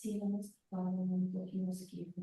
Sì, non fa un pochino schifo.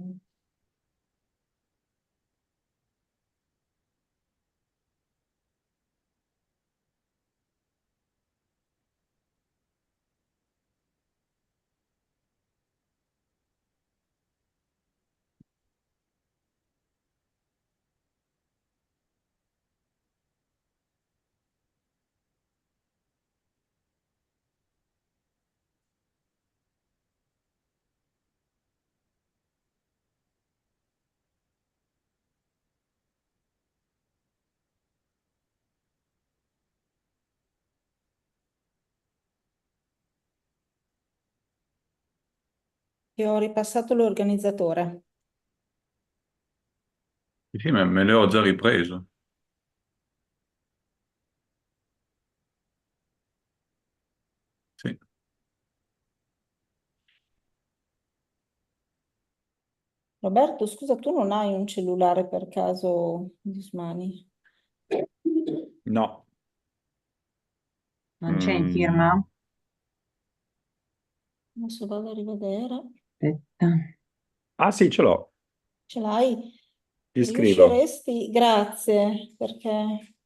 Ti ho ripassato l'organizzatore. Sì, ma me le ho già ripreso. Sì. Roberto, scusa, tu non hai un cellulare per caso, Usmani? No. Non c'è in Mm. firma? Adesso vado a rivedere. Aspetta. Ah sì, ce l'ho. Ce l'hai? Ti scrivo. Riusciresti? Grazie, perché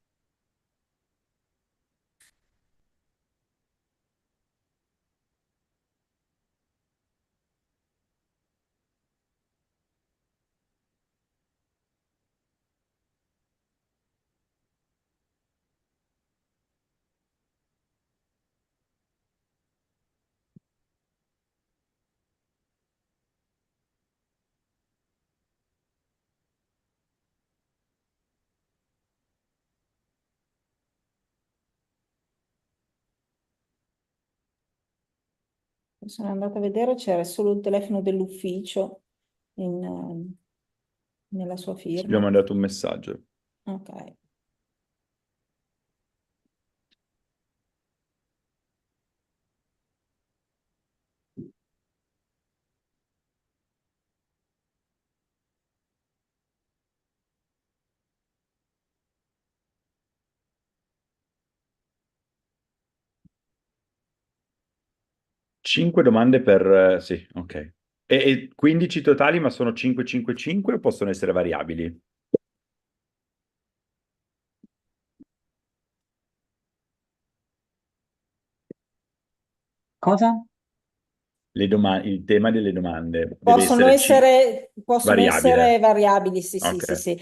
sono andata a vedere, c'era solo il telefono dell'ufficio nella sua Ci abbiamo firma. mandato un messaggio. Ok. 5 domande per... sì, ok. E 15 totali, ma sono 5, 5, 5 o possono essere variabili? Cosa? Il tema delle domande deve essere Possono essere variabile. variabili, sì, sì, sì, Ok. sì.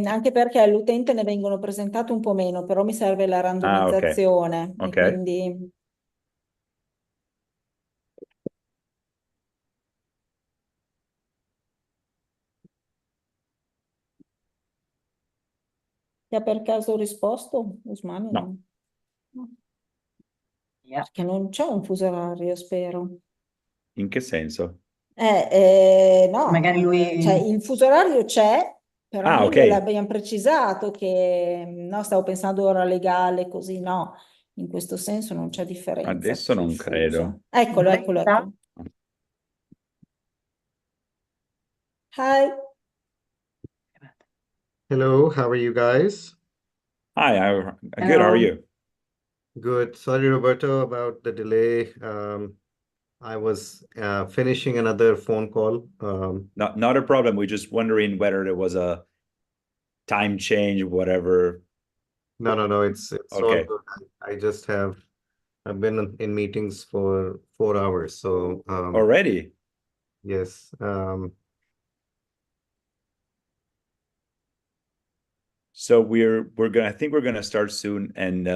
Anche perché all'utente ne vengono presentate un po' meno, però mi serve la Ah, ok. randomizzazione e Ok. quindi ti ha per caso risposto, Usmani? No. No. Yeah. Perché non c'è un fuso orario, spero. In che senso? Magari No, cioè lui... il fuso orario c'è, però Ah, noi ok. gliel'abbiamo precisato che no, stavo pensando ora legale, così no, in questo senso non c'è differenza Adesso sul non credo. fuso. Eccolo, Dove eccolo, sta? eccolo. Hi, Hello, how are you guys? Hi, good. How are Hello. you? Good. Sorry, Roberto, about the delay. I was finishing another phone call. Not a problem. We're just wondering whether there was a time change, whatever. No, it's all Okay. good. I just have I've been in meetings for 4 hours, so Already? yes. So we're gonna I think we're gonna start soon, and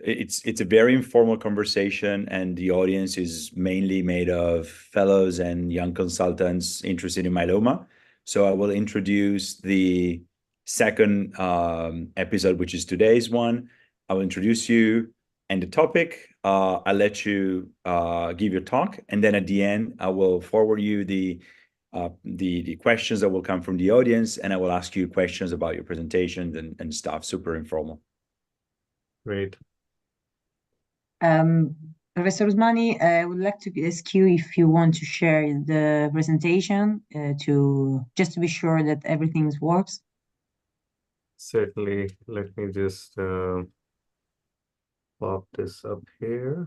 it's a very informal conversation, and the audience is mainly made of fellows and young consultants interested in myeloma. So I will introduce the second episode, which is today's one. I will introduce you and the topic. I'll let you give your talk, and then at the end, I will forward you the questions that will come from the audience, and I will ask you questions about your presentations and stuff. Super informal. Great. Professor Usmani, I would like to ask you if you want to share the presentation to just to be sure that everything works. Certainly. Let me just pop this up here.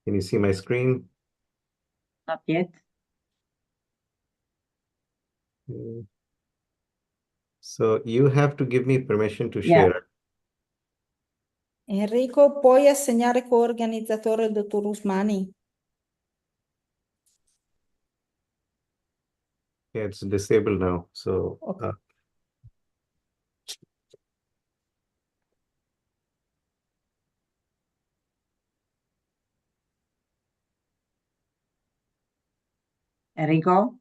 Can you see my screen? Not yet. So you have to give me permission to Yeah. share. Enrico, puoi assegnare co-organizzatore il dottor Usmani? Yeah, it's disabled now. So Ok. Enrico?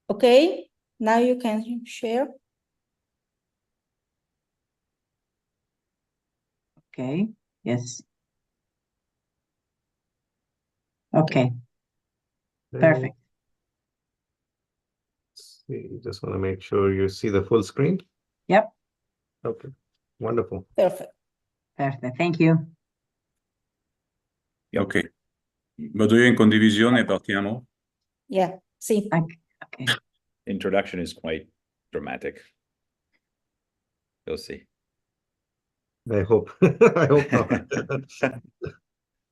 Okay, now you can share. Okay. Yes. Okay. Perfect. See, just want to make sure you see the full screen. Yep. Okay, wonderful. Perfect. Perfect. Thank you. Ok, vado io in condivisione e partiamo. Yeah, sì. Okay. Introduction is quite dramatic. You'll see. I hope. I hope not.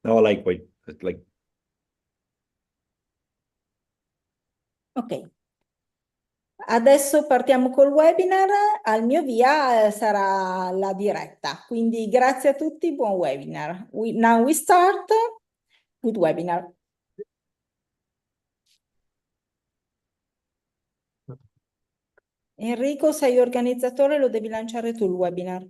No, like, wait, like, Ok. Adesso partiamo col webinar. Al mio via sarà la diretta. Quindi grazie a tutti, buon webinar. Now we start. Good webinar. Enrico, sei organizzatore, lo devi lanciare tu il webinar.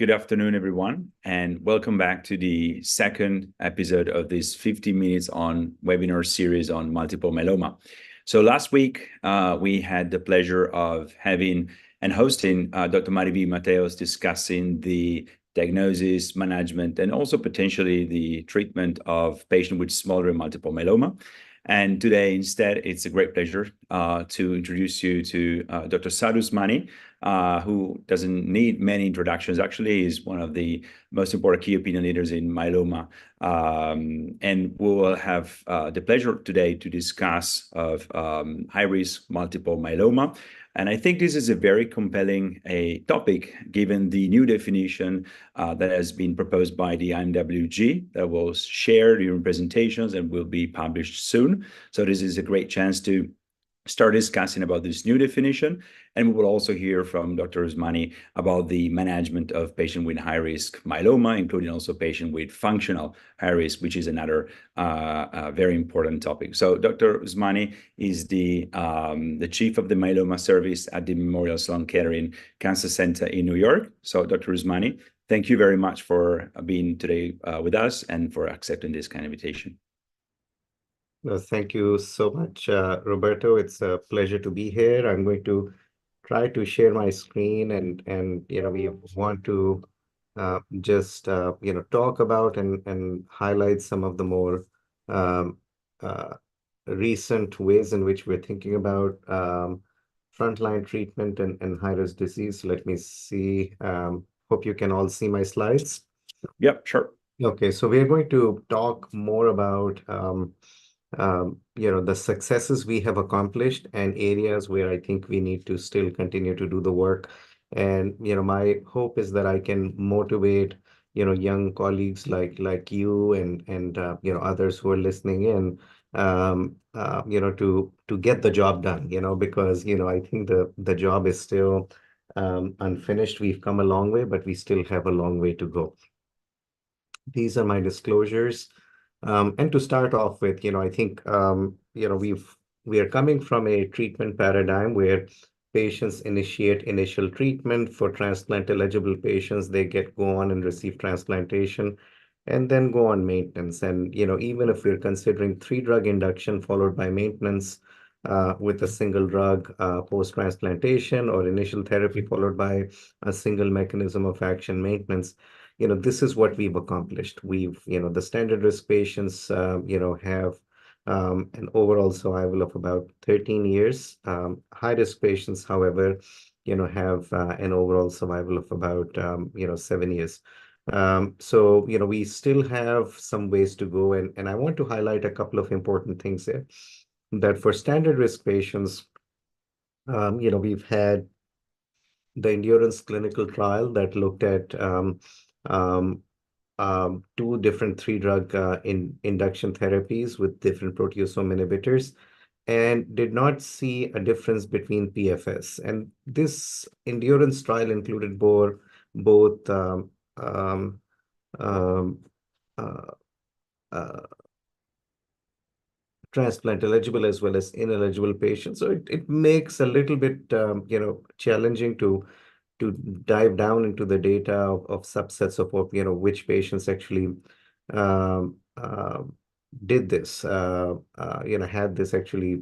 good afternoon, everyone, and welcome back to the second episode of this 50 minutes on webinar series on multiple myeloma. So last week, we had the pleasure of having and hosting Dr. Mariví Mateos discussing the diagnosis, management, and also potentially the treatment of patients with smaller multiple myeloma. And today, instead, it's a great pleasure to introduce you to Dr. Saad Usmani, who doesn't need many introductions. Actually, is one of the most important key opinion leaders in myeloma. And we will have the pleasure today to discuss of high-risk multiple myeloma. And I think this is a very compelling topic, given the new definition that has been proposed by the IMWG that will share during presentations and will be published soon. So this is a great chance to start discussing about this new definition. And we will also hear from Dr. Usmani about the management of patients with high-risk myeloma, including also patients with functional high risk, which is another very important topic. So Dr. Usmani is the chief of the myeloma service at the Memorial Sloan Kettering Cancer Center in New York. So Dr. Usmani, thank you very much for being today with us and for accepting this kind of invitation. Thank you so much, Roberto. It's a pleasure to be here. I'm going to try to share my screen and we want to just talk about and highlight some of the more recent ways in which we're thinking about frontline treatment and high-risk disease. Let me see. Hope you can all see my slides. Yep, sure. Okay, so we're going to talk more about the successes we have accomplished and areas where I think we need to still continue to do the work. And my hope is that I can motivate young colleagues like you and others who are listening in to get the job done, because I think the job is still unfinished. We've come a long way, but we still have a long way to go. These are my disclosures. And to start off with, I think, we've we are coming from a treatment paradigm where patients initiate initial treatment for transplant-eligible patients. They go on and receive transplantation and then go on maintenance. And, even if we're considering 3-drug induction followed by maintenance with a single drug post-transplantation, or initial therapy followed by a single mechanism of action maintenance, this is what we've accomplished. The standard risk patients, have an overall survival of about 13 years. High-risk patients, however, have an overall survival of about, 7 years. So, we still have some ways to go. And I want to highlight a couple of important things here. That for standard risk patients, we've had the endurance clinical trial that looked at 2 different 3-drug induction therapies with different proteasome inhibitors, and did not see a difference between PFS. And this endurance trial included both um, um, uh, uh, transplant eligible as well as ineligible patients. So it makes a little bit challenging to dive down into the data of subsets of which patients actually um, uh, did this, had this actually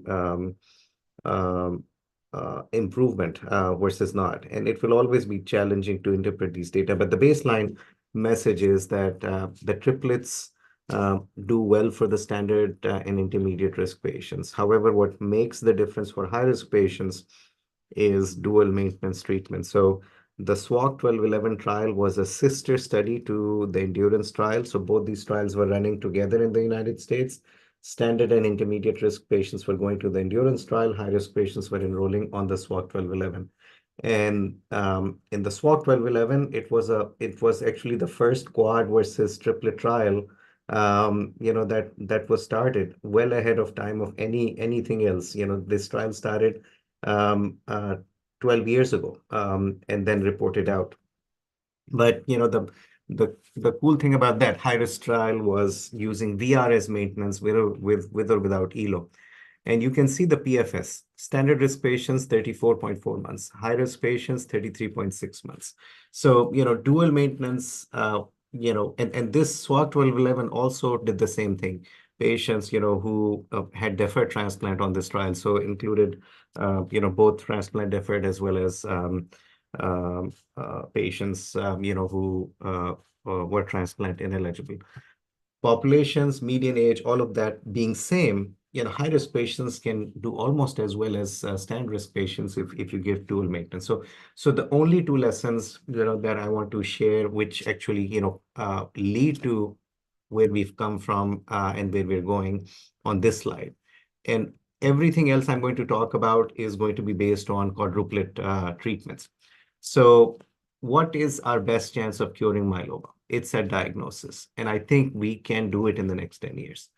improvement versus not. And it will always be challenging to interpret these data. But the baseline message is that the triplets do well for the standard and intermediate risk patients. However, what makes the difference for high-risk patients is dual maintenance treatment. So the SWOG 1211 trial was a sister study to the endurance trial. So both these trials were running together in the United States. Standard and intermediate risk patients were going to the endurance trial. High-risk patients were enrolling on the SWOG 1211. And in the SWOG 1211, it was actually the first quad versus triplet trial that was started well ahead of time of anything else. This trial started 12 years ago, and then reported out. But the cool thing about that high-risk trial was using VR as maintenance with or without ELO. And you can see the PFS. Standard risk patients, 34.4 months. High-risk patients, 33.6 months. So, dual maintenance, and this SWOG 1211 also did the same thing. Patients, who had deferred transplant on this trial. So included, both transplant deferred as well as patients, who were transplant ineligible. Populations, median age, all of that being same, high-risk patients can do almost as well as standard risk patients if you give dual maintenance. So the only 2 lessons, that I want to share, which actually, lead to where we've come from and where we're going on this slide. And everything else I'm going to talk about is going to be based on quadruplet treatments. So what is our best chance of curing myeloma? It's a diagnosis. And I think we can do it in the next 10 years.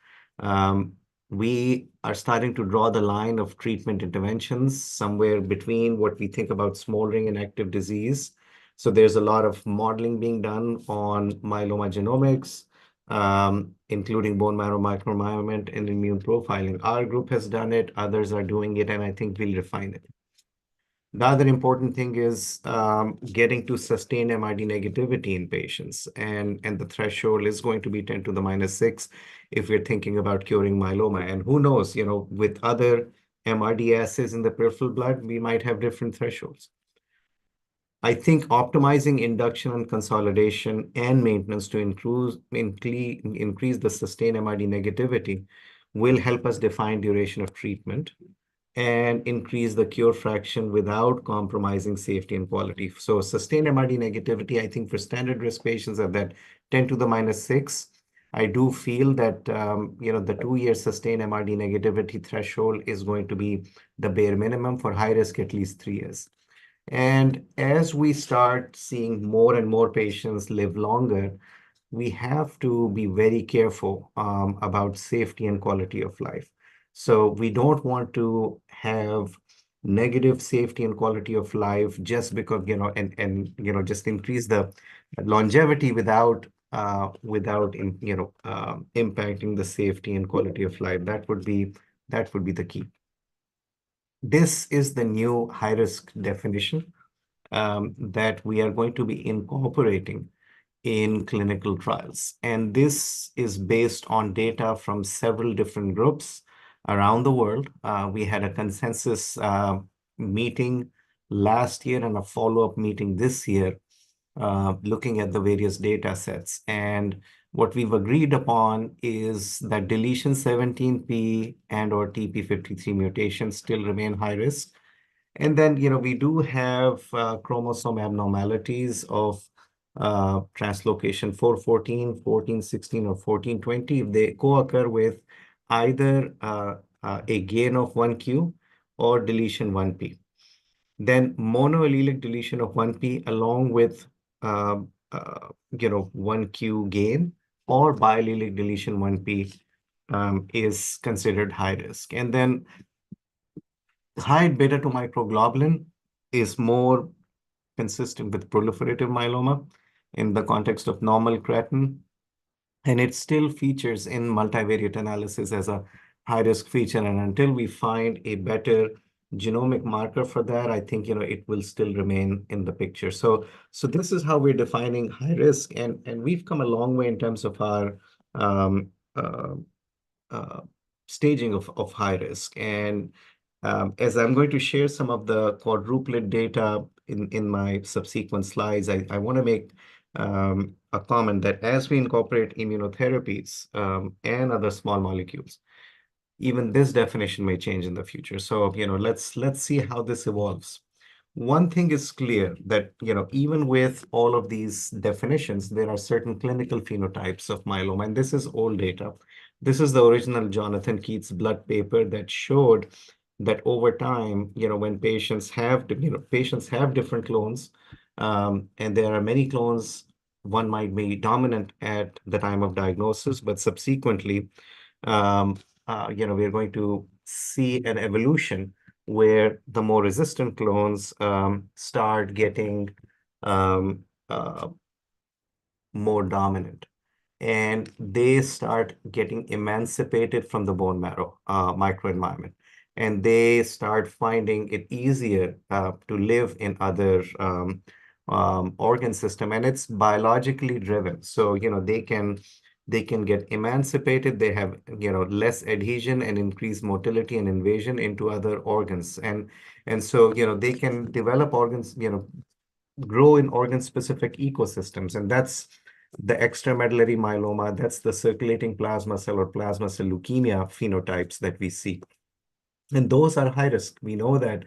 We are starting to draw the line of treatment interventions somewhere between what we think about smoldering and active disease. So there's a lot of modeling being done on myeloma genomics, including bone marrow microenvironment and immune profiling. Our group has done it, others are doing it, and I think we'll refine it. The other important thing is getting to sustained MRD negativity in patients. And the threshold is going to be 10 to the minus 6 if we're thinking about curing myeloma. And who knows, with other MRD assays in the peripheral blood, we might have different thresholds. I think optimizing induction and consolidation and maintenance to increase the sustained MRD negativity will help us define duration of treatment and increase the cure fraction without compromising safety and quality. So sustained MRD negativity, I think for standard risk patients at that 10 to the minus 6, I do feel that, the 2-year sustained MRD negativity threshold is going to be the bare minimum. For high risk, at least 3 years. And as we start seeing more and more patients live longer, we have to be very careful about safety and quality of life. So we don't want to have negative safety and quality of life just because, just increase the longevity without impacting the safety and quality of life. That would be the key. This is the new high-risk definition that we are going to be incorporating in clinical trials. And this is based on data from several different groups around the world. We had a consensus meeting last year and a follow-up meeting this year, looking at the various data sets. And what we've agreed upon is that deletion 17p and or TP53 mutations still remain high risk. And then, we do have chromosome abnormalities of translocation 414, 1416, or 1420 if they co-occur with either a gain of 1q or deletion 1p. Then monoallelic deletion of 1p along with 1q gain or biallelic deletion 1p is considered high risk. And then high beta 2 microglobulin is more consistent with proliferative myeloma in the context of normal creatinine. And it still features in multivariate analysis as a high-risk feature. And until we find a better genomic marker for that, I think, it will still remain in the picture. So this is how we're defining high risk. And we've come a long way in terms of our staging of high risk. And as I'm going to share some of the quadruplet data in my subsequent slides, I want to make a comment that as we incorporate immunotherapies and other small molecules, even this definition may change in the future. So, let's see how this evolves. One thing is clear that, even with all of these definitions, there are certain clinical phenotypes of myeloma, and this is old data. This is the original Jonathan Keats blood paper that showed that over time, when patients have different clones, and there are many clones, one might be dominant at the time of diagnosis, but subsequently, we're going to see an evolution where the more resistant clones start getting more dominant, and they start getting emancipated from the bone marrow microenvironment, and they start finding it easier to live in other organ system, and it's biologically driven. So, they can get emancipated. They have, less adhesion and increased motility and invasion into other organs. And so, they can develop organs, grow in organ-specific ecosystems. And that's the extramedullary myeloma. That's the circulating plasma cell or plasma cell leukemia phenotypes that we see. And those are high risk. We know that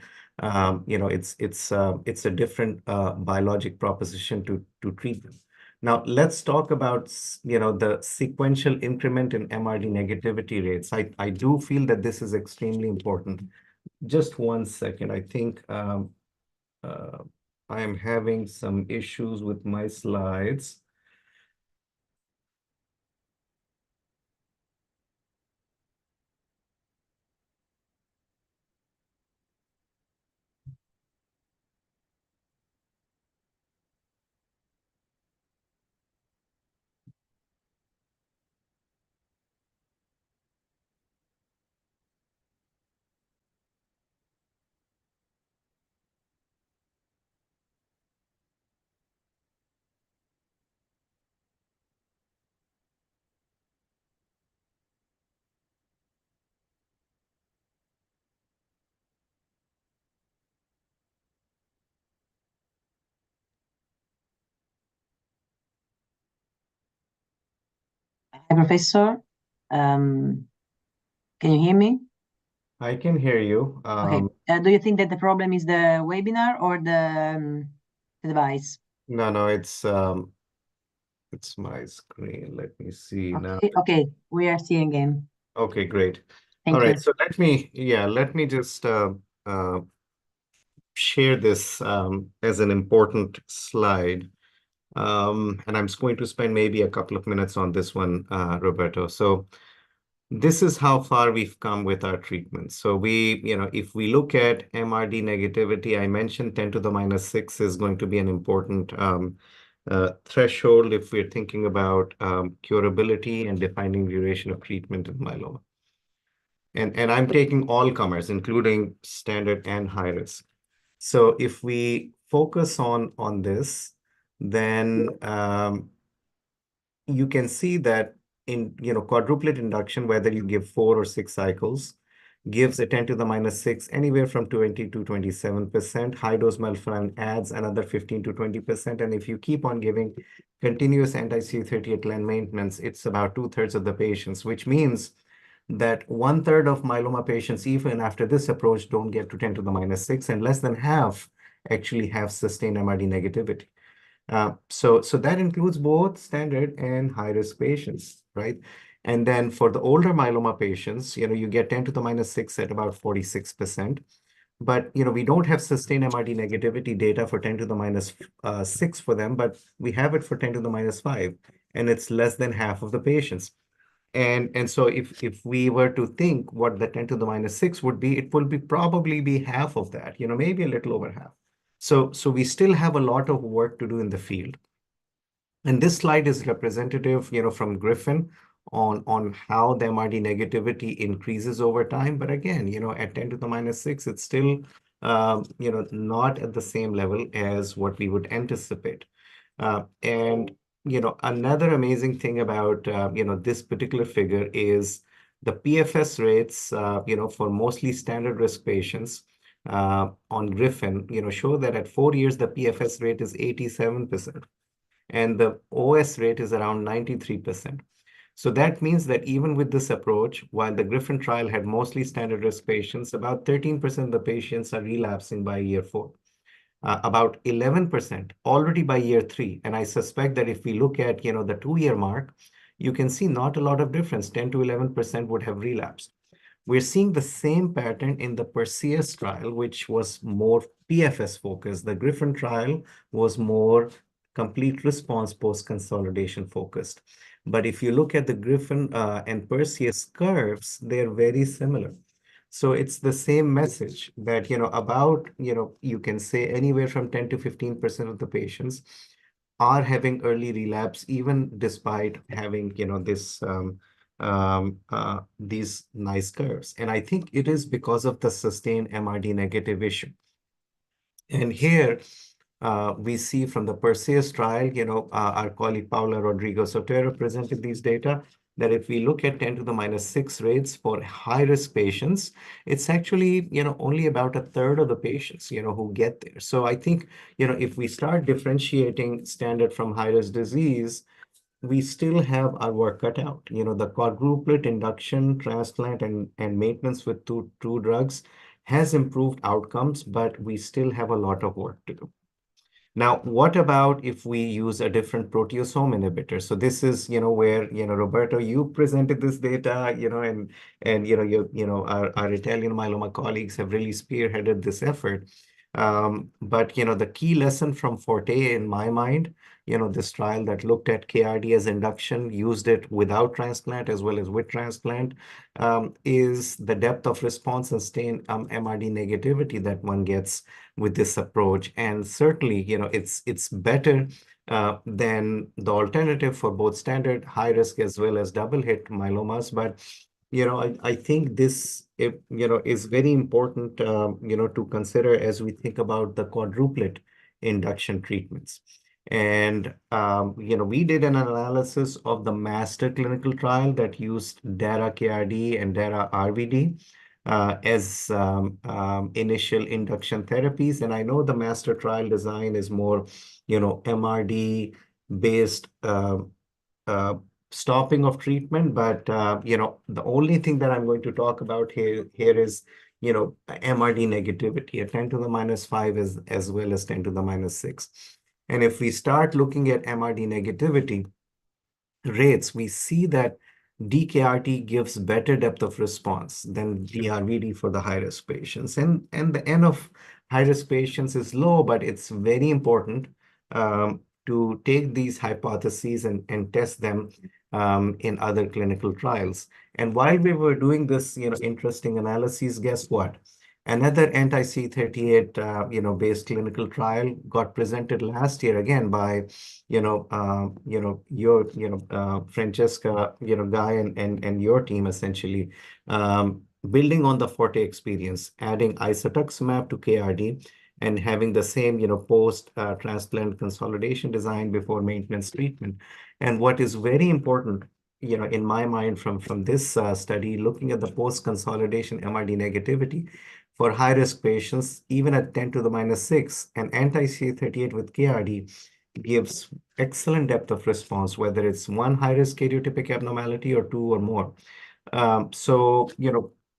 it's a different biologic proposition to treat them. Now, let's talk about, the sequential increment in MRD negativity rates. I do feel that this is extremely important. Just one second. I think I am having some issues with my slides. Hi, Professor. Can you hear me? I can hear you. Okay. Do you think that the problem is the webinar or the device? No, it's my screen. Let me see now. Okay, we are seeing again. Okay, great. Thank All right, you. so let me just share this as an important slide. And I'm just going to spend maybe a couple of minutes on this one, Roberto. So this is how far we've come with our treatment. So if we look at MRD negativity, I mentioned 10 to the minus 6 is going to be an important threshold if we're thinking about curability and defining duration of treatment in myeloma. And I'm taking all comers, including standard and high risk. So if we focus on this, then you can see that in quadruplet induction, whether you give 4 or 6 cycles, gives a 10 to the minus 6, anywhere from 20 to 27%. High dose melphalan adds another 15 to 20%. And if you keep on giving continuous anti-CD38 len maintenance, it's about 2/3 of the patients, which means that 1/3 of myeloma patients, even after this approach, don't get to 10 to the minus 6, and less than half actually have sustained MRD negativity. So that includes both standard and high-risk patients, right? And then for the older myeloma patients, you get 10 to the minus 6 at about 46%. But, we don't have sustained MRD negativity data for 10 to the minus 6 for them, but we have it for 10 to the minus 5, and it's less than half of the patients. And so if we were to think what the 10 to the minus 6 would be, it will probably be half of that, maybe a little over half. So we still have a lot of work to do in the field. And this slide is representative, from Griffin on how the MRD negativity increases over time. But again, at 10 to the minus 6, it's still, not at the same level as what we would anticipate. And another amazing thing about, this particular figure is the PFS rates, for mostly standard risk patients on Griffin, show that at 4 years, the PFS rate is 87%. And the OS rate is around 93%. So that means that even with this approach, while the Griffin trial had mostly standard risk patients, about 13% of the patients are relapsing by year 4. About 11% already by year 3. And I suspect that if we look at, the 2-year mark, you can see not a lot of difference. 10 to 11% would have relapsed. We're seeing the same pattern in the Perseus trial, which was more PFS focused. The Griffin trial was more complete response post-consolidation focused. But if you look at the Griffin and Perseus curves, they're very similar. So it's the same message that, about, you can say anywhere from 10 to 15% of the patients are having early relapse, even despite having, these nice curves. And I think it is because of the sustained MRD negative issue. And here we see from the Perseus trial, our colleague Paula Rodriguez Sotero presented these data, that if we look at 10 to the minus 6 rates for high-risk patients, it's actually, only about 1/3 of the patients, who get there. So I think, if we start differentiating standard from high-risk disease, we still have our work cut out. The quadruplet induction, transplant, and maintenance with two drugs has improved outcomes, but we still have a lot of work to do. Now, what about if we use a different proteasome inhibitor? So this is, where, Roberto, you presented this data, and our Italian myeloma colleagues have really spearheaded this effort. But, the key lesson from Forte, in my mind, this trial that looked at KRD as induction, used it without transplant as well as with transplant, is the depth of response and sustained MRD negativity that one gets with this approach. And certainly, it's better than the alternative for both standard, high risk, as well as double hit myelomas. But I think this is very important to consider as we think about the quadruplet induction treatments. And we did an analysis of the master clinical trial that used DARA KRD and DARA RVD as initial induction therapies. And I know the master trial design is more, MRD based stopping of treatment. But, the only thing that I'm going to talk about here is, MRD negativity at 10 to the minus 5 as well as 10 to the minus 6. And if we start looking at MRD negativity rates, we see that DKRT gives better depth of response than DRVD for the high-risk patients. And the N of high-risk patients is low, but it's very important to take these hypotheses and test them in other clinical trials. And while we were doing this, interesting analyses, guess what? Another anti-CD38, based clinical trial got presented last year again by, Francesca, Guy and your team essentially. building on the Forte experience, adding isatuximab to KRD, and having the same, post-transplant consolidation design before maintenance treatment. And what is very important, in my mind from this study, looking at the post-consolidation MRD negativity for high-risk patients, even at 10 to the minus 6, and anti-CA38 with KRD gives excellent depth of response, whether it's one high-risk karyotypic abnormality or two or more. So,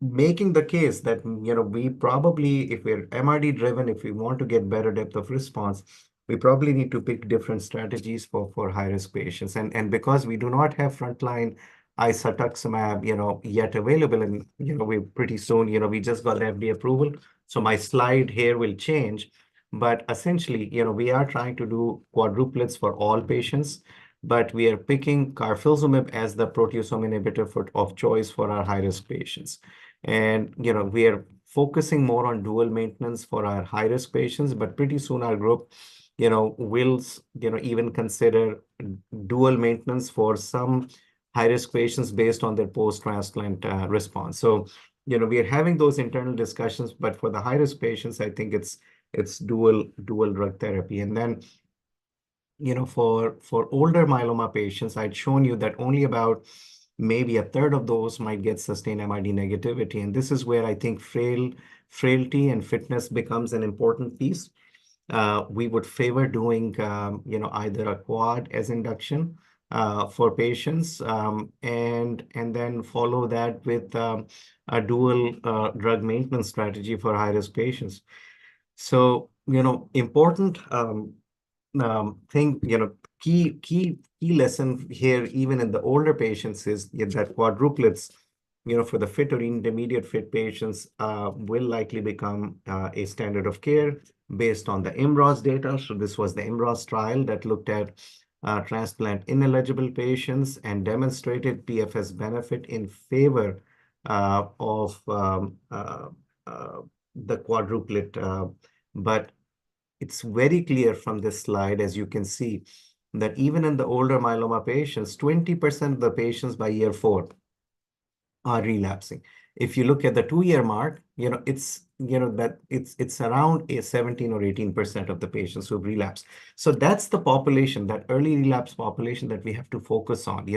making the case that, we probably, if we're MRD driven, if we want to get better depth of response, we probably need to pick different strategies for high-risk patients. And because we do not have frontline isatuximab, yet available, and, we pretty soon, we just got the FDA approval. So my slide here will change. But essentially, we are trying to do quadruplets for all patients, but we are picking carfilzomib as the proteasome inhibitor of choice for our high-risk patients. And, we are focusing more on dual maintenance for our high-risk patients, but pretty soon our group, will, even consider dual maintenance for some high-risk patients based on their post-transplant response. So, we are having those internal discussions, but for the high-risk patients, I think it's dual drug therapy. And then, for older myeloma patients, I'd shown you that only about maybe a third of those might get sustained MRD negativity. And this is where I think frailty and fitness becomes an important piece. We would favor doing, either a quad as induction for patients, and then follow that with a dual drug maintenance strategy for high-risk patients. So, important thing, key lesson here, even in the older patients, is that quadruplets, for the fit or intermediate fit patients, will likely become a standard of care based on the MROS data. So this was the MROS trial that looked at transplant ineligible patients and demonstrated PFS benefit in favor of the quadruplet. But it's very clear from this slide, as you can see, that even in the older myeloma patients, 20% of the patients by year 4 are relapsing. If you look at the 2-year mark, it's around 17 or 18% of the patients who relapse. So that's the population, that early relapse population that we have to focus on.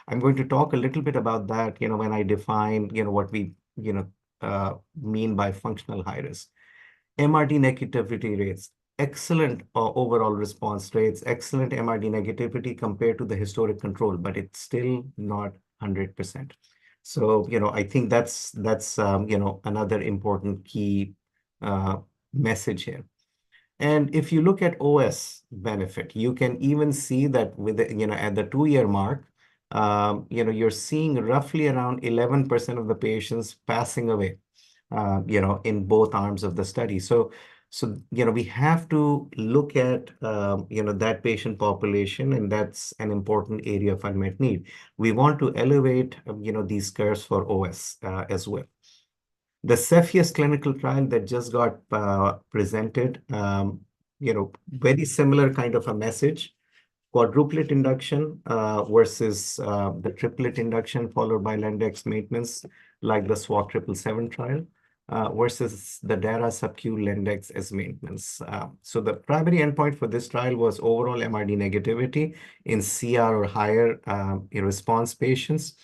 I'm going to talk a little bit about that, when I define, what we, mean by functional high risk. MRD negativity rates, excellent overall response rates, excellent MRD negativity compared to the historic control, but it's still not 100%. So, I think that's another important key message here. And if you look at OS benefit, you can even see that with at the 2-year mark, you're seeing roughly around 11% of the patients passing away, in both arms of the study. So, we have to look at, that patient population, and that's an important area of unmet need. We want to elevate, these curves for OS as well. The Cepheus clinical trial that just got presented, very similar kind of a message. Quadruplet induction versus the triplet induction followed by Lendex maintenance, like the SWOG 777 trial, versus the DARA subQ Lendex as maintenance. So the primary endpoint for this trial was overall MRD negativity in CR or higher response patients.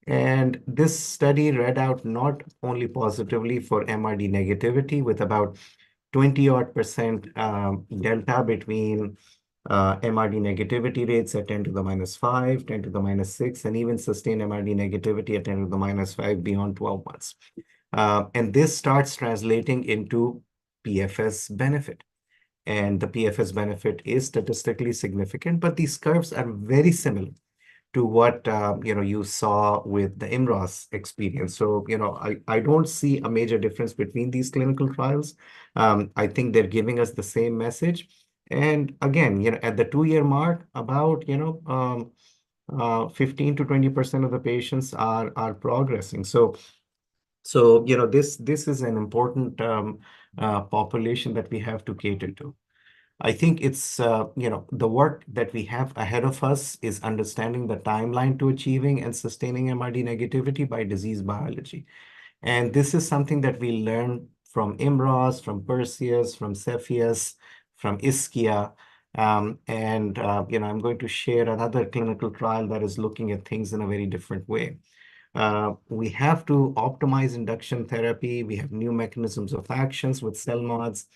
And this study read out not only positively for MRD negativity, with about 20-odd% delta between MRD negativity rates at 10 to the minus 5, 10 to the minus 6, and even sustained MRD negativity at 10 to the minus 5 beyond 12 months. And this starts translating into PFS benefit. And the PFS benefit is statistically significant, but these curves are very similar to what you saw with the IMROS experience. So, I don't see a major difference between these clinical trials. I think they're giving us the same message. And again, at the 2-year mark, about 15 to 20% of the patients are progressing. So this is an important population that we have to cater to. I think it's the work that we have ahead of us is understanding the timeline to achieving and sustaining MRD negativity by disease biology. And this is something that we learned from IMROS, from Perseus, from Cepheus, from Ischia. I'm going to share another clinical trial that is looking at things in a very different way. We have to optimize induction therapy. We have new mechanisms of actions with cell mods.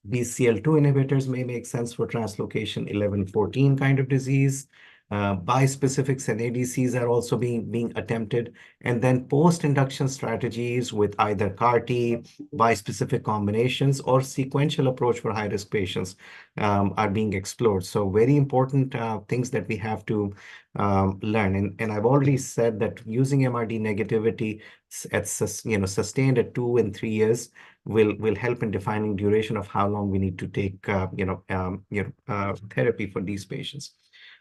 BCL2 inhibitors may make sense for translocation 11-14 kind of disease. Bispecifics and ADCs are also being attempted. And then post-induction strategies with either CAR-T, bispecific combinations, or sequential approach for high-risk patients are being explored. So very important things that we have to learn. And I've already said that using MRD negativity at sustained at 2 and 3 years will help in defining duration of how long we need to take therapy for these patients.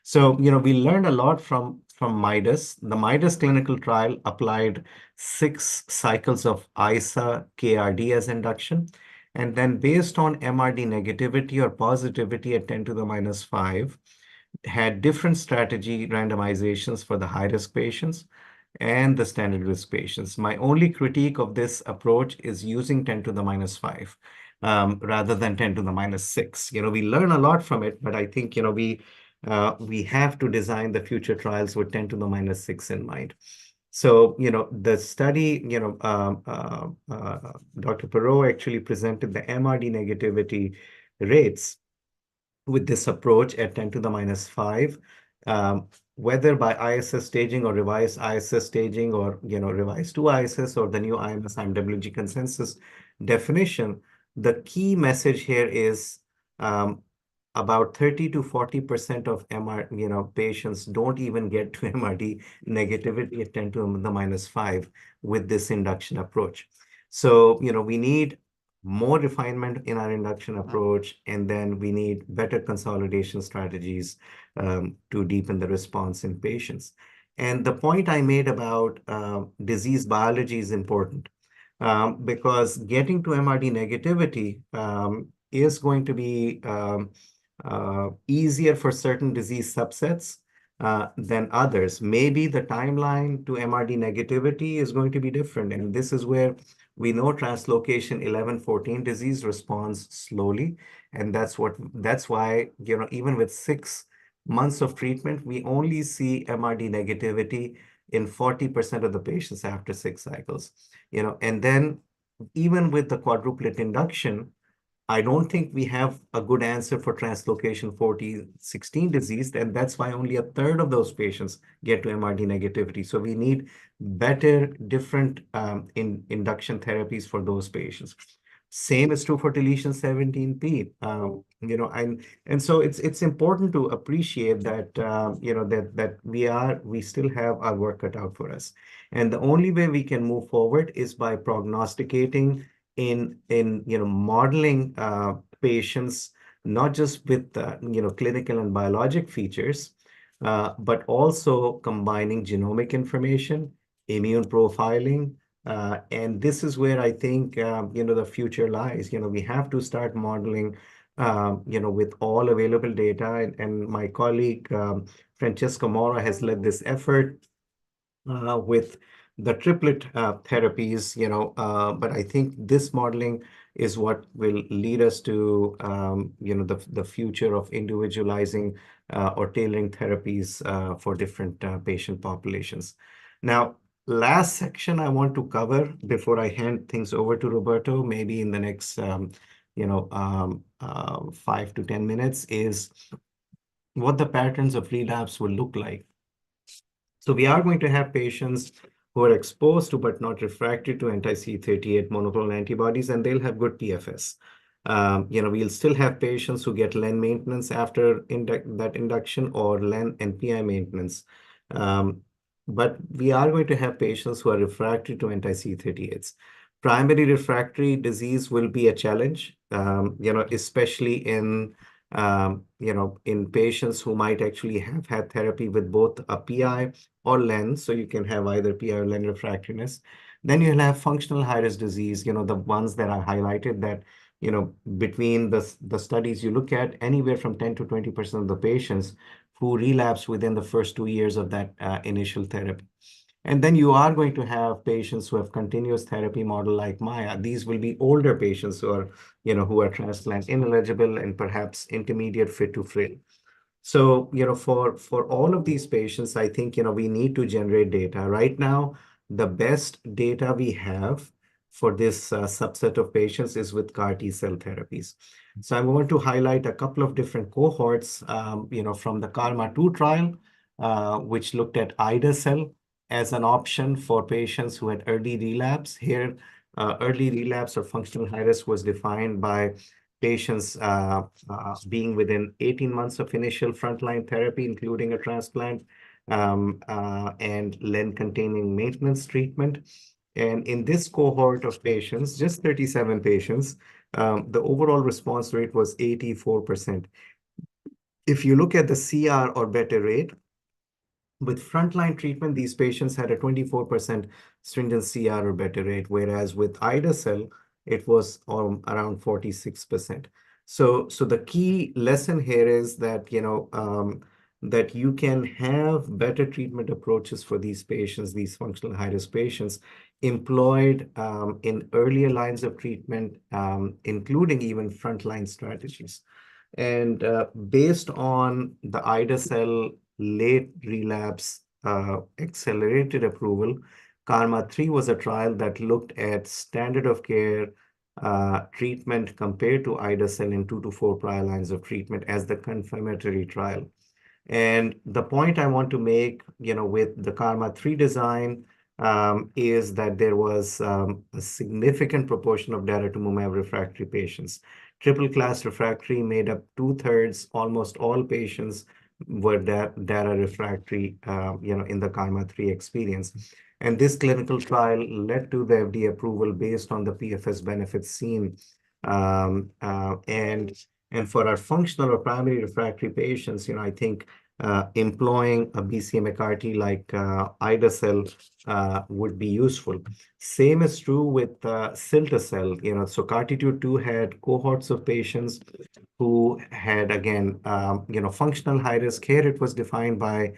So we learned a lot from MIDUS. The MIDUS clinical trial applied 6 cycles of ISA KRD as induction. And then based on MRD negativity or positivity at 10 to the minus 5, had different strategy randomizations for the high-risk patients and the standard risk patients. My only critique of this approach is using 10 to the minus 5 rather than 10 to the minus 6. We learn a lot from it, but I think, we have to design the future trials with 10 to the minus 6 in mind. So, the study, Dr. Perot actually presented the MRD negativity rates with this approach at 10 to the minus 5, whether by ISS staging or revised ISS staging or, revised 2 ISS or the new IMS IMWG consensus definition. The key message here is about 30 to 40% of patients don't even get to MRD negativity at 10 to the minus 5 with this induction approach. So, we need more refinement in our induction approach, and then we need better consolidation strategies to deepen the response in patients. And the point I made about disease biology is important because getting to MRD negativity is going to be easier for certain disease subsets than others. Maybe the timeline to MRD negativity is going to be different. And this is where we know translocation 11-14 disease responds slowly. And that's why, even with 6 months of treatment, we only see MRD negativity in 40% of the patients after 6 cycles. And then even with the quadruplet induction, I don't think we have a good answer for translocation 14-16 disease, and that's why only 1/3 of those patients get to MRD negativity. So we need better, different induction therapies for those patients. Same is true for deletion 17p. And so it's important to appreciate that that we still have our work cut out for us, and the only way we can move forward is by prognosticating in modeling patients, not just with clinical and biologic features, but also combining genomic information, immune profiling, and this is where I think the future lies. We have to start modeling with all available data, and my colleague Francesca Mora has led this effort with the triplet therapies, but I think this modeling is what will lead us to, the future of individualizing or tailoring therapies for different patient populations. Now, last section I want to cover before I hand things over to Roberto, maybe in the next, 5 to 10 minutes, is what the patterns of relapse will look like. So we are going to have patients who are exposed to but not refractory to anti-CD38 monoclonal antibodies, and they'll have good PFS. We'll still have patients who get LEN maintenance after that induction or LEN and PI maintenance. But we are going to have patients who are refractory to anti-CD38s. Primary refractory disease will be a challenge, especially in patients who might actually have had therapy with both a PI or LEN, so you can have either PI or LEN refractoriness. Then you'll have functional high-risk disease, the ones that are highlighted that, between the studies you look at, anywhere from 10 to 20% of the patients who relapse within the first 2 years of that initial therapy. And then you are going to have patients who have continuous therapy model like Maya. These will be older patients who are, who are transplant ineligible and perhaps intermediate fit to frail. So, for all of these patients, I think, we need to generate data. Right now, the best data we have for this subset of patients is with CAR T cell therapies. So I want to highlight a couple of different cohorts, from the KarMMa-2 trial, which looked at ide-cel as an option for patients who had early relapse. Here, early relapse or functional high risk was defined by patients being within 18 months of initial frontline therapy, including a transplant, and len-containing maintenance treatment. And in this cohort of patients, just 37 patients, the overall response rate was 84%. If you look at the CR or better rate, with frontline treatment, these patients had a 24% stringent CR or better rate, whereas with ide-cel, it was around 46%. So the key lesson here is that, that you can have better treatment approaches for these patients, these functional high-risk patients, employed in earlier lines of treatment, including even frontline strategies. And based on the ide-cel late relapse accelerated approval, KarMMa-3 was a trial that looked at standard of care treatment compared to ide-cel in 2 to 4 prior lines of treatment as the confirmatory trial. And the point I want to make, with the KarMMa-3 design is that there was a significant proportion of daratumumab refractory patients. Triple class refractory made up 2/3, almost all patients were dara refractory, in the KarMMa-3 experience. And this clinical trial led to the FDA approval based on the PFS benefits seen. And for our functional or primary refractory patients, I think employing a BCMA CAR T like ide-cel would be useful. Same is true with cilta-cel. So CARTITUDE-2 had cohorts of patients who had, again, functional high risk. Here it was defined by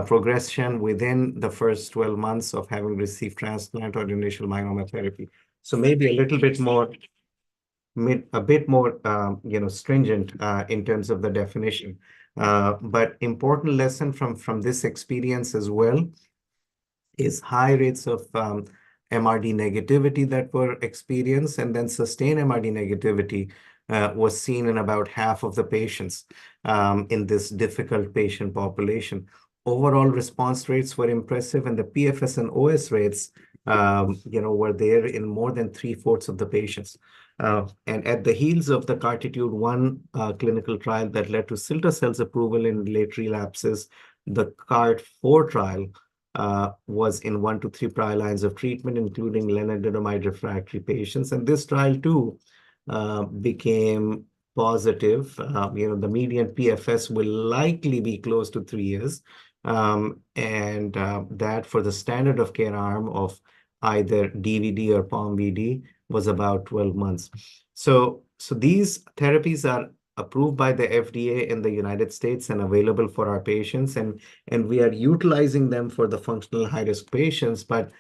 progression within the first 12 months of having received transplant or initial myeloma therapy. So maybe a little bit more, stringent in terms of the definition. But important lesson from this experience as well is high rates of MRD negativity that were experienced, and then sustained MRD negativity was seen in about half of the patients in this difficult patient population. Overall response rates were impressive, and the PFS and OS rates, were there in more than 3/4 of the patients. And at the heels of the CARTITUDE-1 clinical trial that led to cilta-cel's approval in late relapses, the CART-4 trial was in 1 to 3 prior lines of treatment, including lenalidomide refractory patients. And this trial too became positive. The median PFS will likely be close to 3 years. And that for the standard of care arm of either DVD or POMVD was about 12 months. So these therapies are approved by the FDA in the United States and available for our patients, and we are utilizing them for the functional high-risk patients, but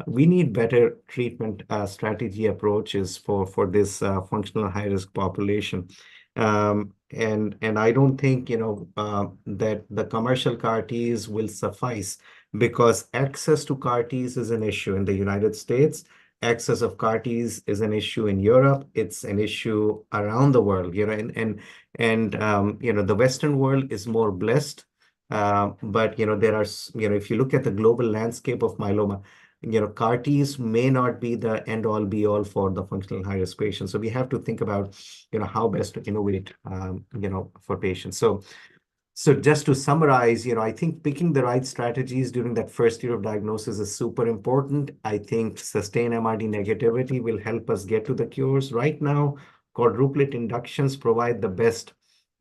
we need better treatment strategy approaches for this functional high-risk population. And I don't think, that the commercial CAR Ts will suffice, because access to CAR Ts is an issue in the United States. Access of CAR Ts is an issue in Europe. It's an issue around the world, and the Western world is more blessed. But, there are, if you look at the global landscape of myeloma, CAR Ts may not be the end all be all for the functional high risk patients. So we have to think about, how best to innovate, for patients. So just to summarize, I think picking the right strategies during that first year of diagnosis is super important. I think sustained MRD negativity will help us get to the cures. Right now, quadruplet inductions provide the best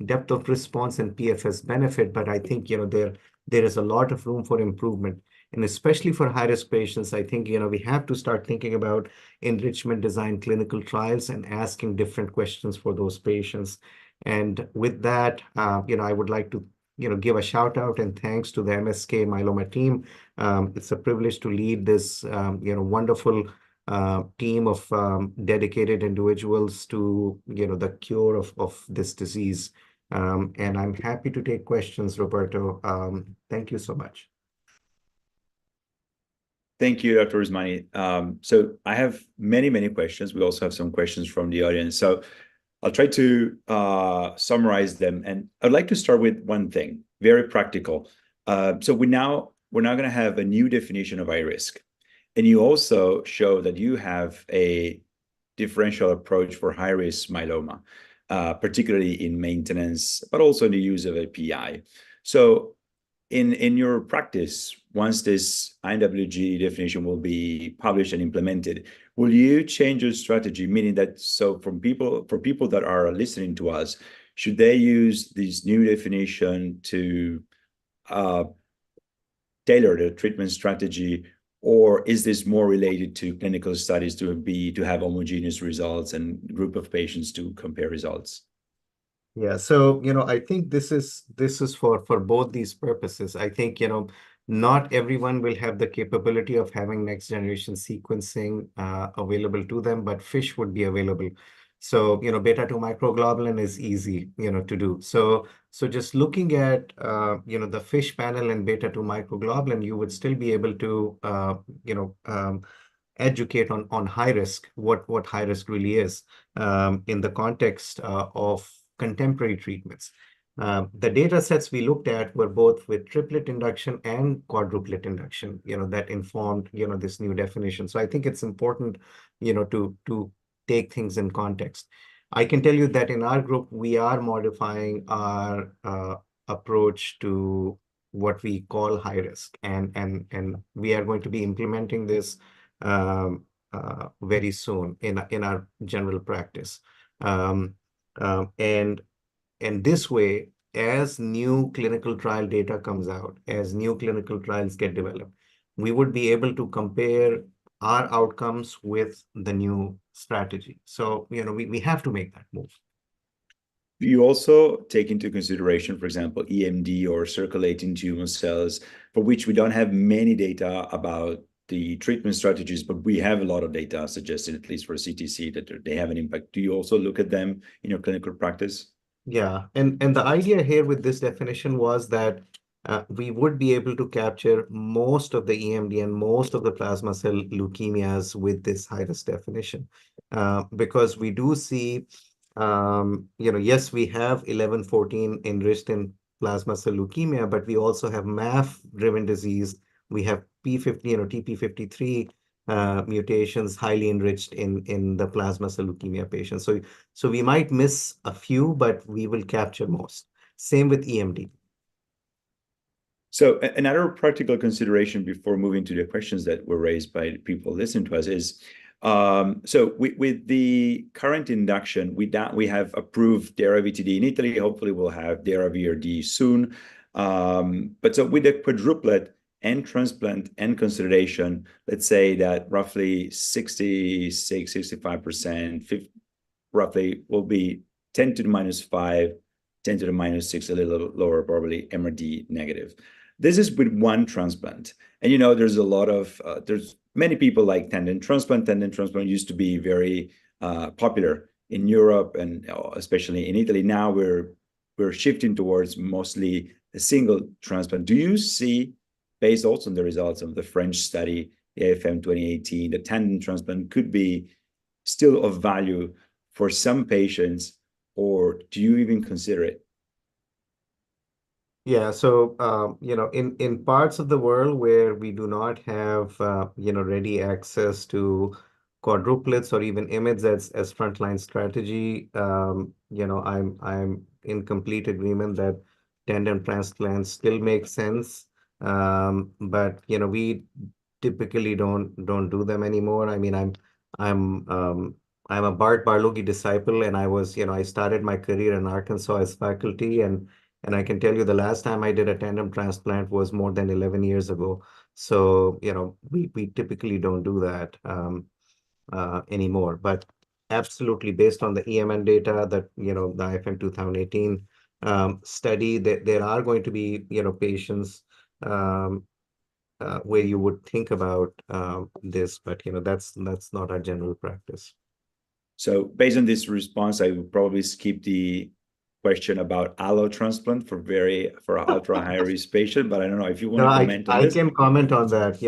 depth of response and PFS benefit, but I think, there is a lot of room for improvement. And especially for high-risk patients, I think, we have to start thinking about enrichment design clinical trials and asking different questions for those patients. And with that, I would like to, give a shout out and thanks to the MSK myeloma team. It's a privilege to lead this, wonderful team of dedicated individuals to, the cure of this disease. And I'm happy to take questions, Roberto. Thank you so much. Thank you, Dr. Usmani. So I have many questions. We also have some questions from the audience. So I'll try to summarize them. And I'd like to start with one thing, very practical. So we're now going to have a new definition of high risk. And you also show that you have a differential approach for high-risk myeloma, particularly in maintenance, but also in the use of a PI. So in your practice, once this IWG definition will be published and implemented, will you change your strategy? Meaning that, so for people that are listening to us, should they use this new definition to tailor the treatment strategy, or is this more related to clinical studies to have homogeneous results and group of patients to compare results? Yeah, so I think this is for both these purposes. I think not everyone will have the capability of having next generation sequencing available to them, but FISH would be available. So beta 2 microglobulin is easy to do. So just looking at the FISH panel and beta 2 microglobulin, you would still be able to educate on high risk, what high risk really is in the context of contemporary treatments. The data sets we looked at were both with triplet induction and quadruplet induction, that informed, this new definition. So I think it's important, to take things in context. I can tell you that in our group, we are modifying our approach to what we call high risk, and we are going to be implementing this very soon in our general practice. And this way, as new clinical trial data comes out, as new clinical trials get developed, we would be able to compare our outcomes with the new strategy. So, we have to make that move. You also take into consideration, for example, EMD or circulating tumor cells, for which we don't have many data about the treatment strategies, but we have a lot of data suggesting, at least for CTC, that they have an impact. Do you also look at them in your clinical practice? Yeah, and the idea here with this definition was that we would be able to capture most of the EMD and most of the plasma cell leukemias with this high-risk definition, because we do see, yes, we have 11-14 enriched in plasma cell leukemia, but we also have MAF-driven disease. We have P50, TP53 mutations highly enriched in the plasma cell leukemia patients. So we might miss a few, but we will capture most. Same with EMD. So another practical consideration before moving to the questions that were raised by people listening to us is, so with the current induction, we have approved DARA-VTD in Italy. Hopefully we'll have DARA-VRD soon. But so with the quadruplet and transplant and consolidation, let's say that roughly 66, 65%, roughly will be 10 to the minus 5, 10 to the minus 6, a little lower, probably MRD negative. This is with one transplant. And, there's a lot of, there's many people like tendon transplant. Tendon transplant used to be very popular in Europe and especially in Italy. Now we're shifting towards mostly a single transplant. Do you see, based also on the results of the French study, AFM 2018, the tendon transplant could be still of value for some patients, or do you even consider it? Yeah, so in parts of the world where we do not have ready access to quadruplets or even IMiDs as frontline strategy, I'm in complete agreement that tendon transplants still make sense, but we typically don't do them anymore. I mean, I'm a Bart Barloghi disciple, and I started my career in Arkansas as faculty, and I can tell you the last time I did a tandem transplant was more than 11 years ago. So, we typically don't do that anymore. But absolutely, based on the EMN data that, the IFM 2018 study. There are going to be, patients where you would think about this, but that's not our general practice. So based on this response, I would probably skip the question about allo transplant for ultra high risk patient, but I don't know if you want to comment on I this. can comment on that.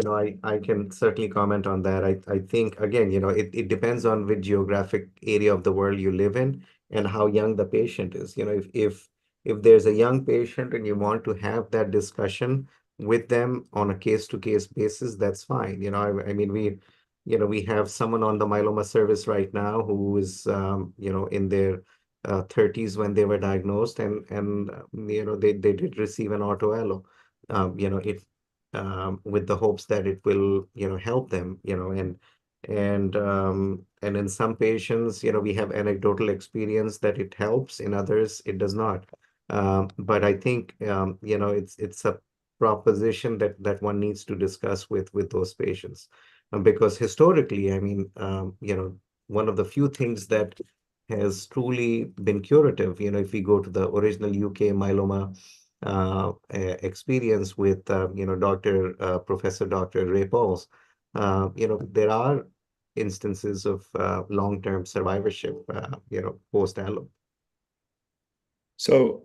I can certainly comment on that. I think again, it depends on which geographic area of the world you live in and how young the patient is. If there's a young patient and you want to have that discussion with them on a case-to-case basis, that's fine. I mean, we have someone on the myeloma service right now who is, in their 30s when they were diagnosed, and they did receive an auto allo, it with the hopes that it will, help them, and in some patients, we have anecdotal experience that it helps. In others, it does not. But I think, it's a proposition that one needs to discuss with those patients. Because historically, I mean, one of the few things that has truly been curative, if we go to the original UK myeloma experience with, Professor Dr. Ray Pauls, there are instances of long-term survivorship, post-allo. So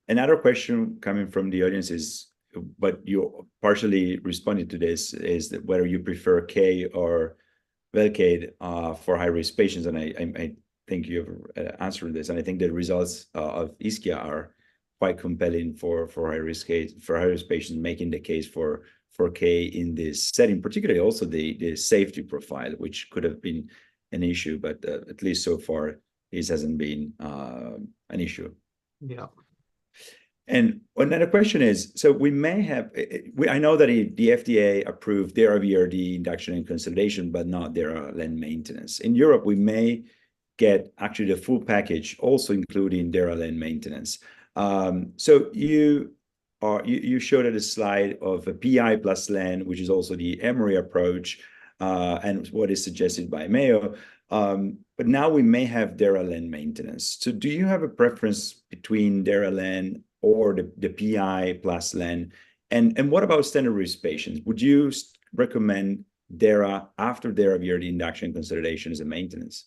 another question coming from the audience is, but you partially responded to this, is that whether you prefer K or Velcade for high-risk patients, and I think you've answered this, and I think the results of Ischia are quite compelling for high-risk patients, making the case for K in this setting, particularly also the safety profile, which could have been an issue, but at least so far this hasn't been an issue. Yeah. And another question is, so we may have, I know that the FDA approved DARA-VRD induction and consolidation, but not DARA-LEN maintenance. In Europe, we may get actually the full package, also including DARA-LEN maintenance. So you showed a slide of a PI plus LEN, which is also the Emory approach, and what is suggested by Mayo. But now we may have DARA-LEN maintenance. So do you have a preference between DARA-LEN or the PI plus LEN? And what about standard risk patients? Would you recommend DARA after DARA-VRD induction consolidation as a maintenance?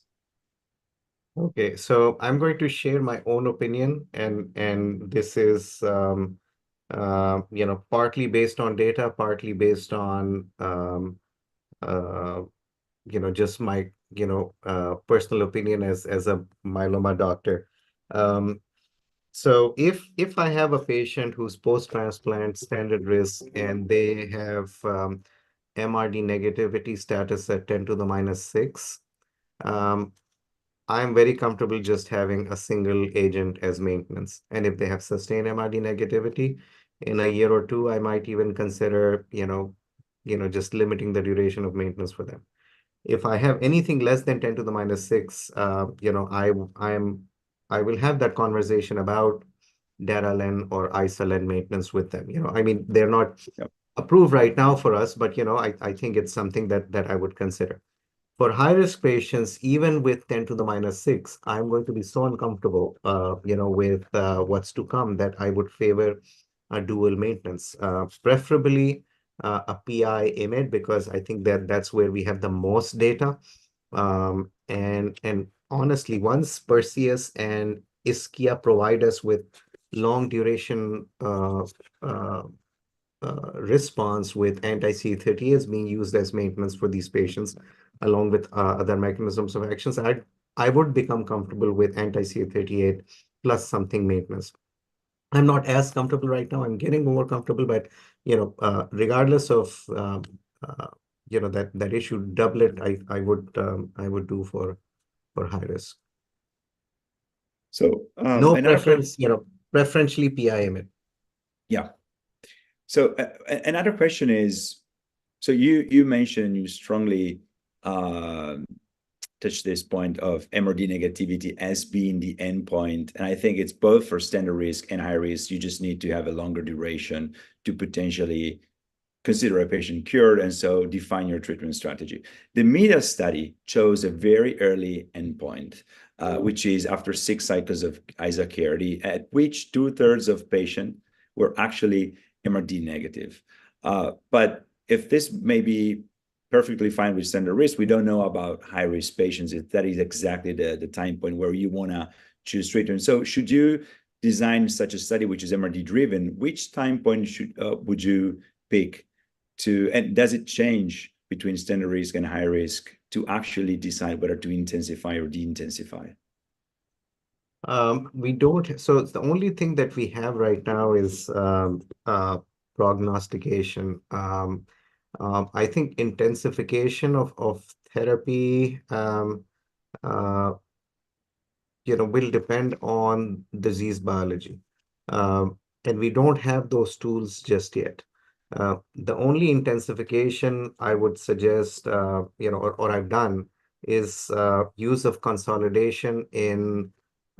Okay, so I'm going to share my own opinion, and this is partly based on data, partly based on just my personal opinion as a myeloma doctor. So if I have a patient who's post-transplant standard risk and they have MRD negativity status at 10 to the minus 6, I'm very comfortable just having a single agent as maintenance. And if they have sustained MRD negativity, in a year or two, I might even consider, just limiting the duration of maintenance for them. If I have anything less than 10 to the minus 6, I will have that conversation about DARA-LEN or ISA-LEN maintenance with them. I mean, they're not approved right now for us, but I think it's something that I would consider. For high-risk patients, even with 10 to the minus 6, I'm going to be so uncomfortable, with what's to come, that I would favor a dual maintenance, preferably a PI IMiD, because I think that's where we have the most data. And honestly, once Perseus and Ischia provide us with long duration response with anti-CD38 being used as maintenance for these patients, along with other mechanisms of actions, I would become comfortable with anti-CD38 plus something maintenance. I'm not as comfortable right now. I'm getting more comfortable, but regardless of that issue, doublet I would do for high risk. So no preference, preferentially PI IMiD. Yeah. So another question is, so you mentioned, you strongly touched this point of MRD negativity as being the endpoint. And I think it's both for standard risk and high risk. You just need to have a longer duration to potentially consider a patient cured, and so define your treatment strategy. The META study chose a very early endpoint. which is after 6 cycles of isoclarity, at which 2/3 of patients were actually MRD negative. But if this may be perfectly fine with standard risk, we don't know about high-risk patients if that is exactly the time point where you want to choose treatment. So should you design such a study, which is MRD driven, which time point would you pick to, and does it change between standard risk and high risk to actually decide whether to intensify or de-intensify? We don't. So the only thing that we have right now is prognostication. I think intensification of therapy, will depend on disease biology. And we don't have those tools just yet. The only intensification I would suggest, or I've done is use of consolidation in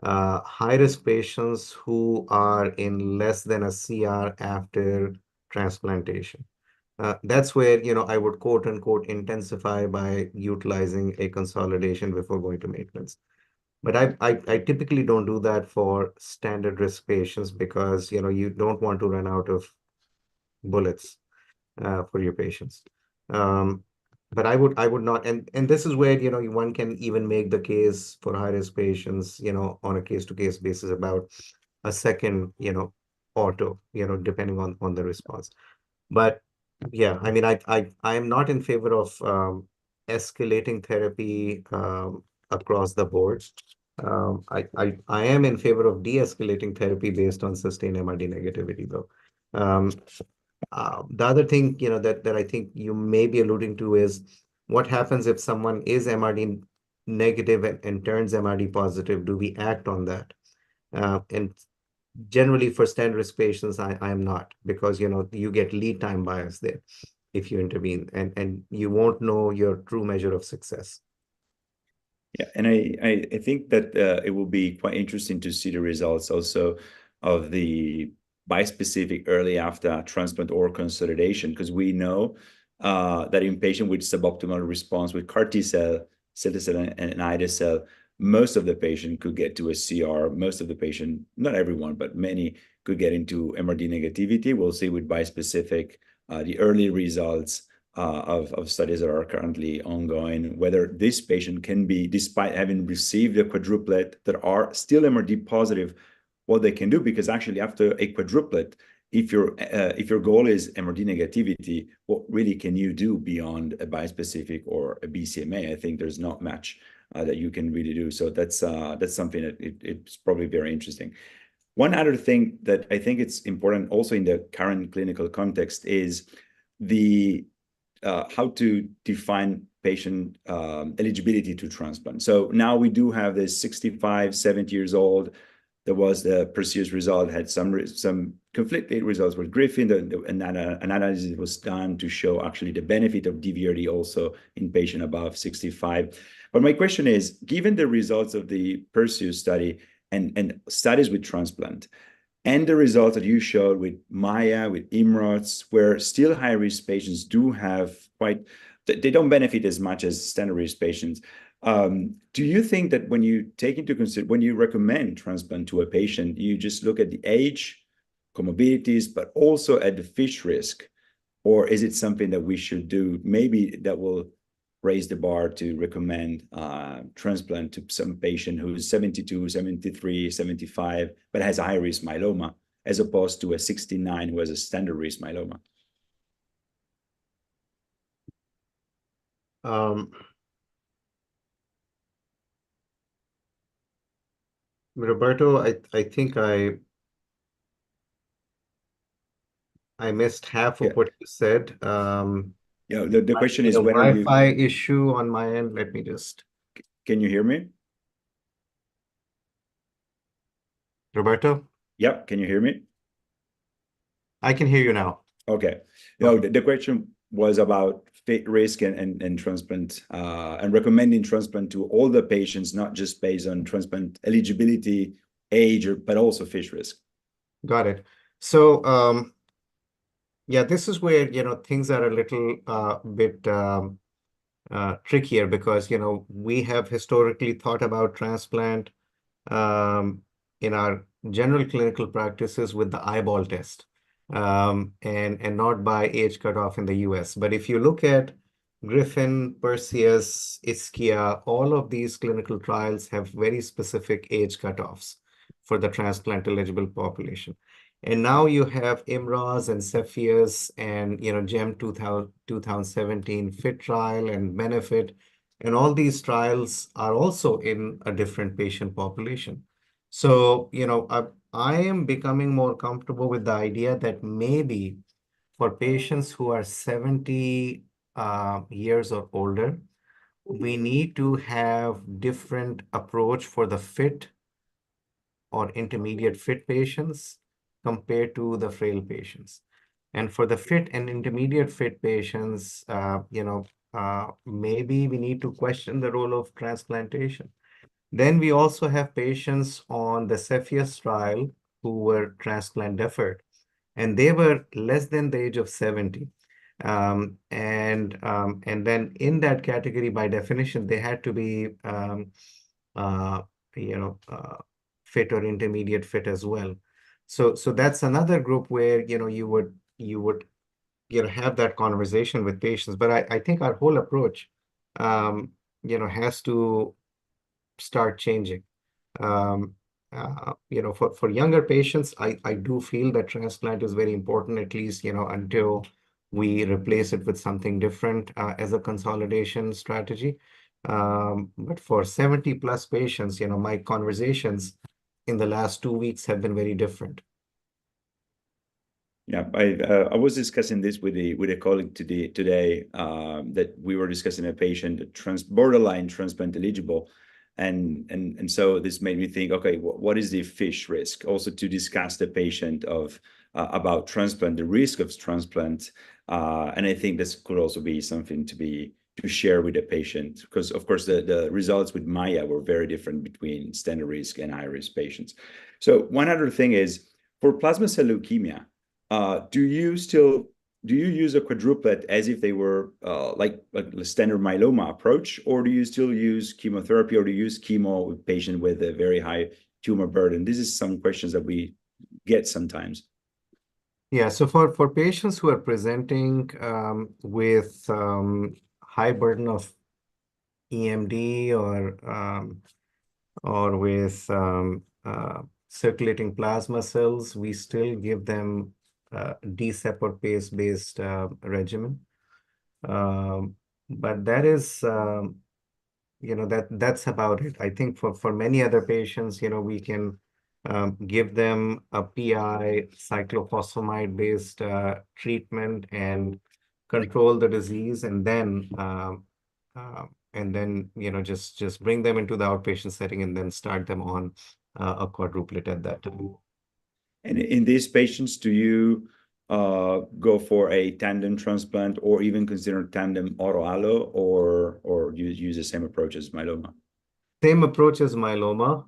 high-risk patients who are in less than a CR after transplantation. That's where, I would quote unquote intensify by utilizing a consolidation before going to maintenance. But I typically don't do that for standard risk patients because, you don't want to run out of bullets for your patients. But I would not, and this is where, one can even make the case for high-risk patients, on a case-to-case basis about a second, auto, depending on the response. But yeah, I mean, I am not in favor of escalating therapy across the board. I am in favor of de-escalating therapy based on sustained MRD negativity, though. The other thing, that I think you may be alluding to is what happens if someone is MRD negative and turns MRD positive? Do we act on that? And generally for standard risk patients, I am not, because, you get lead time bias there if you intervene, and you won't know your true measure of success. Yeah, and I think that it will be quite interesting to see the results also of the bispecific early after transplant or consolidation, because we know that in patients with suboptimal response with CAR T cell, cilta-cel, and ide-cel, most of the patient could get to a CR. Most of the patient, not everyone, but many could get into MRD negativity. We'll see with bispecific the early results of studies that are currently ongoing, whether this patient can be, despite having received a quadruplet, that are still MRD positive, what they can do. Because actually after a quadruplet, if your goal is MRD negativity, what really can you do beyond a bispecific or a BCMA? I think there's not much that you can really do. So that's something that it's probably very interesting. One other thing that I think it's important also in the current clinical context is the how to define patient eligibility to transplant. So now we do have this 65, 70 years old. There was the Perseus result, had some conflicting results with Griffin. An analysis was done to show actually the benefit of DVRD also in patient above 65. But my question is, given the results of the Perseus study and studies with transplant, and the results that you showed with Maya, with IMROTS, where still high-risk patients do have they don't benefit as much as standard risk patients. Do you think that when you take into consideration, when you recommend transplant to a patient, you just look at the age, comorbidities, but also at the FISH risk? Or is it something that we should do, maybe that will raise the bar to recommend transplant to some patient who's 72, 73, 75, but has a high-risk myeloma, as opposed to a 69 who has a standard risk myeloma? Roberto, I think I missed half of what you said. Yeah, the question is, the when are you? Wi-Fi issue on my end. Let me just. Can you hear me? Roberto? Yep, can you hear me? I can hear you now. Okay. The question was about fit risk and transplant and recommending transplant to all the patients, not just based on transplant eligibility, age, but also FISH risk. Got it. So yeah, this is where things are a little bit trickier because, we have historically thought about transplant in our general clinical practices with the eyeball test, and not by age cutoff in the US. But if you look at Griffin, Perseus, Ischia, all of these clinical trials have very specific age cutoffs for the transplant eligible population. And now you have IMROS and Cepheus and, GEM 2017 FIT trial and BENEFIT. And all these trials are also in a different patient population. So, I am becoming more comfortable with the idea that maybe for patients who are 70 years or older, we need to have different approach for the fit or intermediate fit patients compared to the frail patients. And for the fit and intermediate fit patients, maybe we need to question the role of transplantation. Then we also have patients on the Cepheus trial who were transplant deferred, and they were less than the age of 70. And then in that category, by definition, they had to be, fit or intermediate fit as well. So that's another group where, you would have that conversation with patients. But I think our whole approach, has to start changing. For younger patients, I do feel that transplant is very important, at least, until we replace it with something different as a consolidation strategy. But for 70 plus patients, my conversations in the last 2 weeks have been very different. Yeah, I was discussing this with a colleague today that we were discussing a patient borderline transplant eligible, and so this made me think, okay, what is the FISH risk? Also to discuss the patient about transplant, the risk of transplant, and I think this could also be something to share with the patient, because of course the results with Maya were very different between standard risk and high risk patients. So one other thing is for plasma cell leukemia. Do you use a quadruplet as if they were like the standard myeloma approach, or do you still use chemotherapy, or do you use chemo with patient with a very high tumor burden? This is some questions that we get sometimes. Yeah, so for patients who are presenting with high burden of EMD or with circulating plasma cells, we still give them DSEP or PACE-based regimen. But that is, that's about it. I think for many other patients, we can give them a PI cyclophosphamide-based treatment and control the disease, and then just bring them into the outpatient setting and then start them on a quadruplet at that time. And in these patients, do you go for a tandem transplant or even consider tandem auto-allo, or you use the same approach as myeloma? Same approach as myeloma,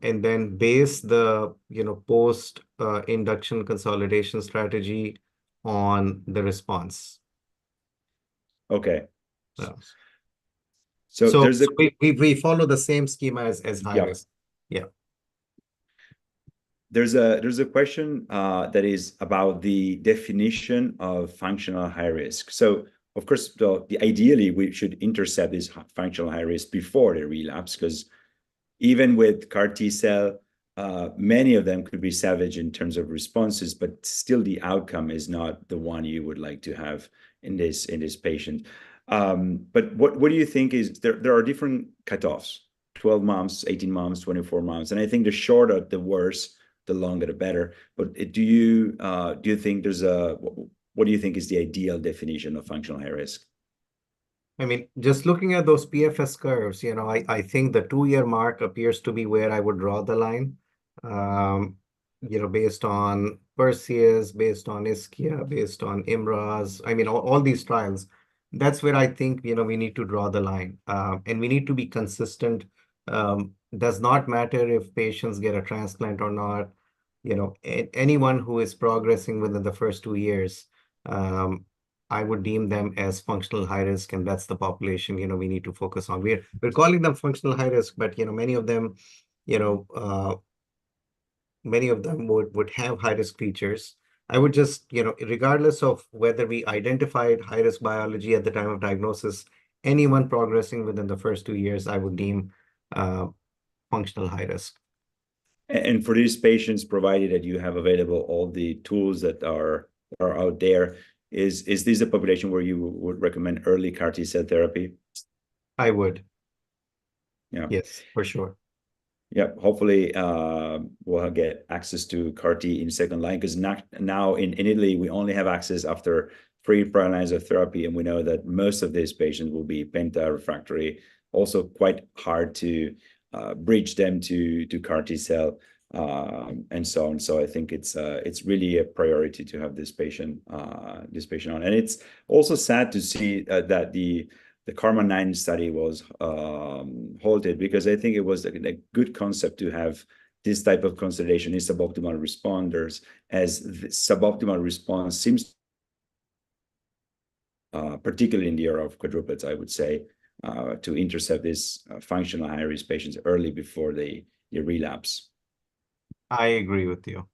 and then base the post induction consolidation strategy on the response. Okay. Yeah. So there's a we follow the same schema as high risk. Yeah. There's a question that is about the definition of functional high risk. So of course, ideally we should intercept this functional high risk before they relapse, because even with CAR T cell, many of them could be savage in terms of responses, but still the outcome is not the one you would like to have in this patient. But what do you think is there are different cutoffs, 12 months, 18 months, 24 months, and I think the shorter the worse, the longer the better. But do you think what do you think is the ideal definition of functional high risk? I mean, just looking at those PFS curves, I think the 2-year mark appears to be where I would draw the line. Based on Perseus, based on Ischia, based on IMROS, I mean, all these trials, that's where I think, we need to draw the line. And we need to be consistent. Does not matter if patients get a transplant or not. Anyone who is progressing within the first 2 years, I would deem them as functional high risk, and that's the population, we need to focus on. We're calling them functional high risk, but, many of them, many of them would have high risk features. I would just, regardless of whether we identified high risk biology at the time of diagnosis, anyone progressing within the first 2 years, I would deem functional high risk. And for these patients, provided that you have available all the tools that are out there, is this a population where you would recommend early CAR T cell therapy? I would. Yeah. Yes, for sure. Yeah, hopefully we'll get access to CAR T in second line, because now in Italy, we only have access after 3 prior lines of therapy, and we know that most of these patients will be penta refractory, also quite hard to bridge them to CAR T cell and so on. So I think it's really a priority to have this patient on. And it's also sad to see that the KarMMa-9 study was halted, because I think it was a good concept to have this type of consideration in suboptimal responders, as the suboptimal response seems, particularly in the era of quadruplets, I would say, to intercept these functional high-risk patients early before they relapse. I agree with you.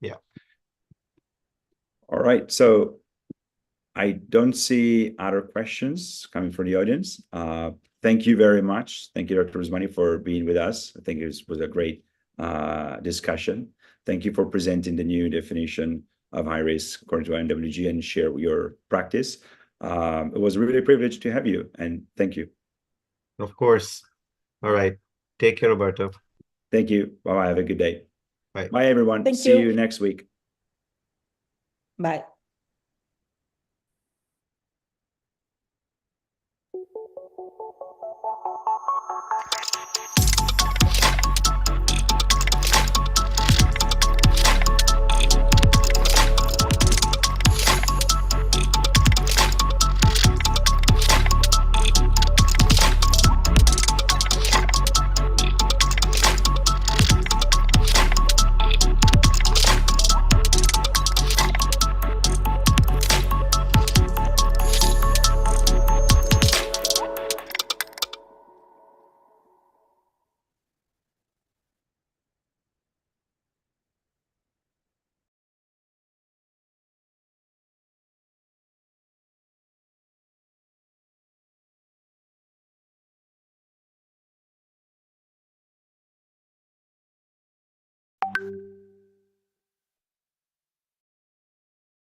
Yeah. All right, so I don't see other questions coming from the audience. Thank you very much. Thank you, Dr. Usmani, for being with us. I think it was a great discussion. Thank you for presenting the new definition of high risk according to IMWG and share your practice. It was really a privilege to have you, and thank you. Of course. All right. Take care, Roberto. Thank you. Bye-bye. Have a good day. Bye. Bye, everyone. Thank See you. you next week. Bye.